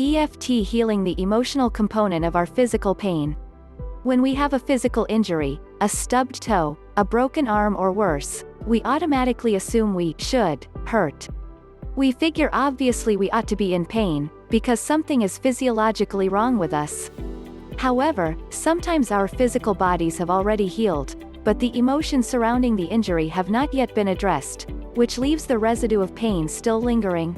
EFT healing the emotional component of our physical pain. When we have a physical injury, a stubbed toe, a broken arm or worse, we automatically assume we should hurt. We figure obviously we ought to be in pain, because something is physiologically wrong with us. However, sometimes our physical bodies have already healed, but the emotions surrounding the injury have not yet been addressed, which leaves the residue of pain still lingering.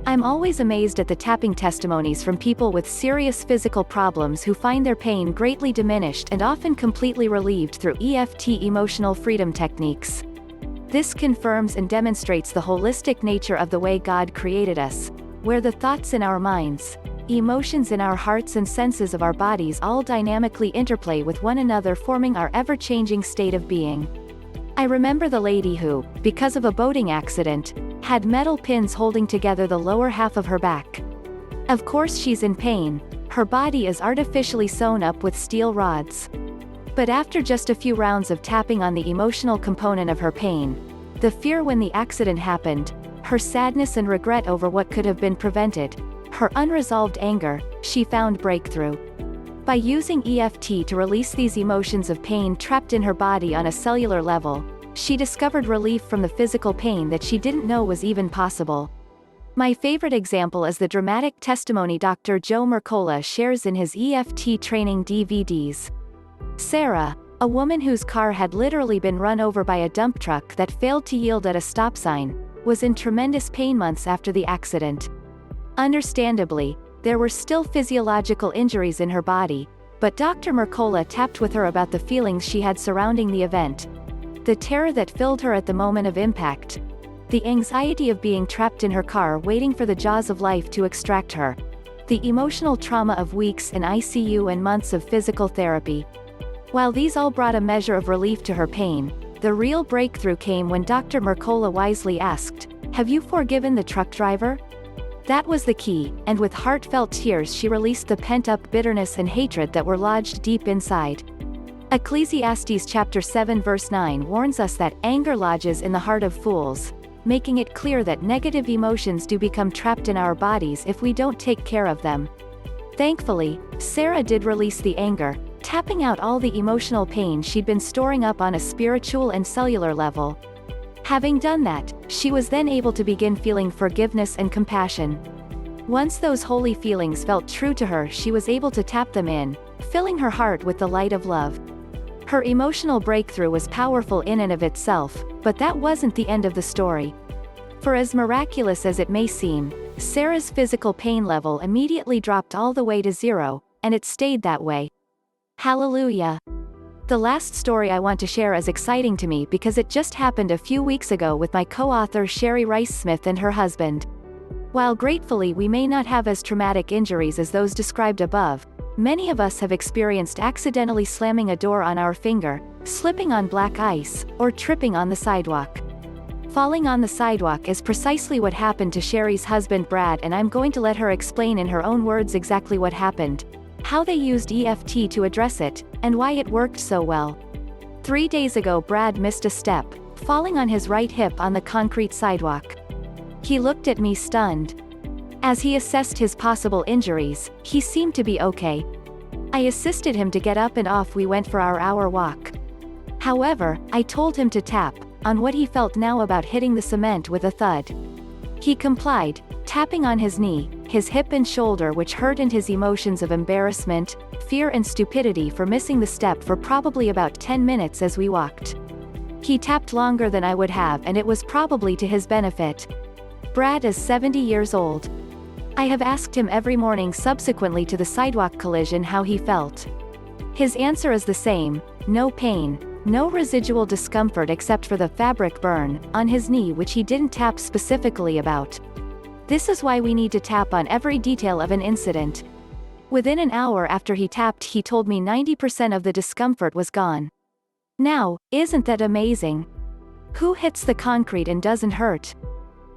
I'm always amazed at the tapping testimonies from people with serious physical problems who find their pain greatly diminished and often completely relieved through EFT emotional freedom techniques. This confirms and demonstrates the holistic nature of the way God created us, where the thoughts in our minds, emotions in our hearts and senses of our bodies all dynamically interplay with one another, forming our ever-changing state of being. I remember the lady who, because of a boating accident, had metal pins holding together the lower half of her back. Of course she's in pain, her body is artificially sewn up with steel rods. But after just a few rounds of tapping on the emotional component of her pain, the fear when the accident happened, her sadness and regret over what could have been prevented, her unresolved anger, she found breakthrough. By using EFT to release these emotions of pain trapped in her body on a cellular level, she discovered relief from the physical pain that she didn't know was even possible. My favorite example is the dramatic testimony Dr. Joe Mercola shares in his EFT training DVDs. Sarah, a woman whose car had literally been run over by a dump truck that failed to yield at a stop sign, was in tremendous pain months after the accident. Understandably, there were still physiological injuries in her body, but Dr. Mercola tapped with her about the feelings she had surrounding the event. The terror that filled her at the moment of impact. The anxiety of being trapped in her car waiting for the jaws of life to extract her. The emotional trauma of weeks in ICU and months of physical therapy. While these all brought a measure of relief to her pain, the real breakthrough came when Dr. Mercola wisely asked, "Have you forgiven the truck driver?" That was the key, and with heartfelt tears she released the pent-up bitterness and hatred that were lodged deep inside. Ecclesiastes chapter 7 verse 9 warns us that anger lodges in the heart of fools, making it clear that negative emotions do become trapped in our bodies if we don't take care of them. Thankfully, Sarah did release the anger, tapping out all the emotional pain she'd been storing up on a spiritual and cellular level. Having done that, she was then able to begin feeling forgiveness and compassion. Once those holy feelings felt true to her, she was able to tap them in, filling her heart with the light of love. Her emotional breakthrough was powerful in and of itself, but that wasn't the end of the story. For as miraculous as it may seem, Sarah's physical pain level immediately dropped all the way to zero, and it stayed that way. Hallelujah! The last story I want to share is exciting to me because it just happened a few weeks ago with my co-author Sherry Rice Smith and her husband. While gratefully we may not have as traumatic injuries as those described above, many of us have experienced accidentally slamming a door on our finger, slipping on black ice, or tripping on the sidewalk. Falling on the sidewalk is precisely what happened to Sherry's husband Brad, and I'm going to let her explain in her own words exactly what happened, how they used EFT to address it, and why it worked so well. 3 days ago Brad missed a step, falling on his right hip on the concrete sidewalk. He looked at me stunned. As he assessed his possible injuries, he seemed to be okay. I assisted him to get up and off we went for our hour walk. However, I told him to tap on what he felt now about hitting the cement with a thud. He complied, tapping on his knee, his hip and shoulder, which hurt, and his emotions of embarrassment, fear and stupidity for missing the step for probably about 10 minutes as we walked. He tapped longer than I would have, and it was probably to his benefit. Brad is 70 years old. I have asked him every morning subsequently to the sidewalk collision how he felt. His answer is the same: no pain, no residual discomfort except for the fabric burn on his knee, which he didn't tap specifically about. This is why we need to tap on every detail of an incident. Within an hour after he tapped, he told me 90% of the discomfort was gone. Now, isn't that amazing? Who hits the concrete and doesn't hurt?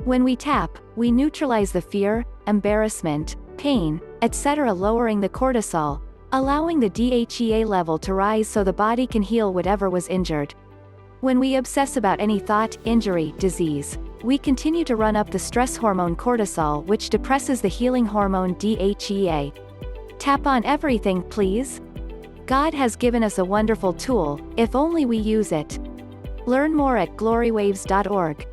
When we tap, we neutralize the fear, embarrassment, pain, etc., lowering the cortisol, allowing the DHEA level to rise so the body can heal whatever was injured. When we obsess about any thought, injury, disease, we continue to run up the stress hormone cortisol, which depresses the healing hormone DHEA. Tap on everything, please. God has given us a wonderful tool, if only we use it. Learn more at glorywaves.org.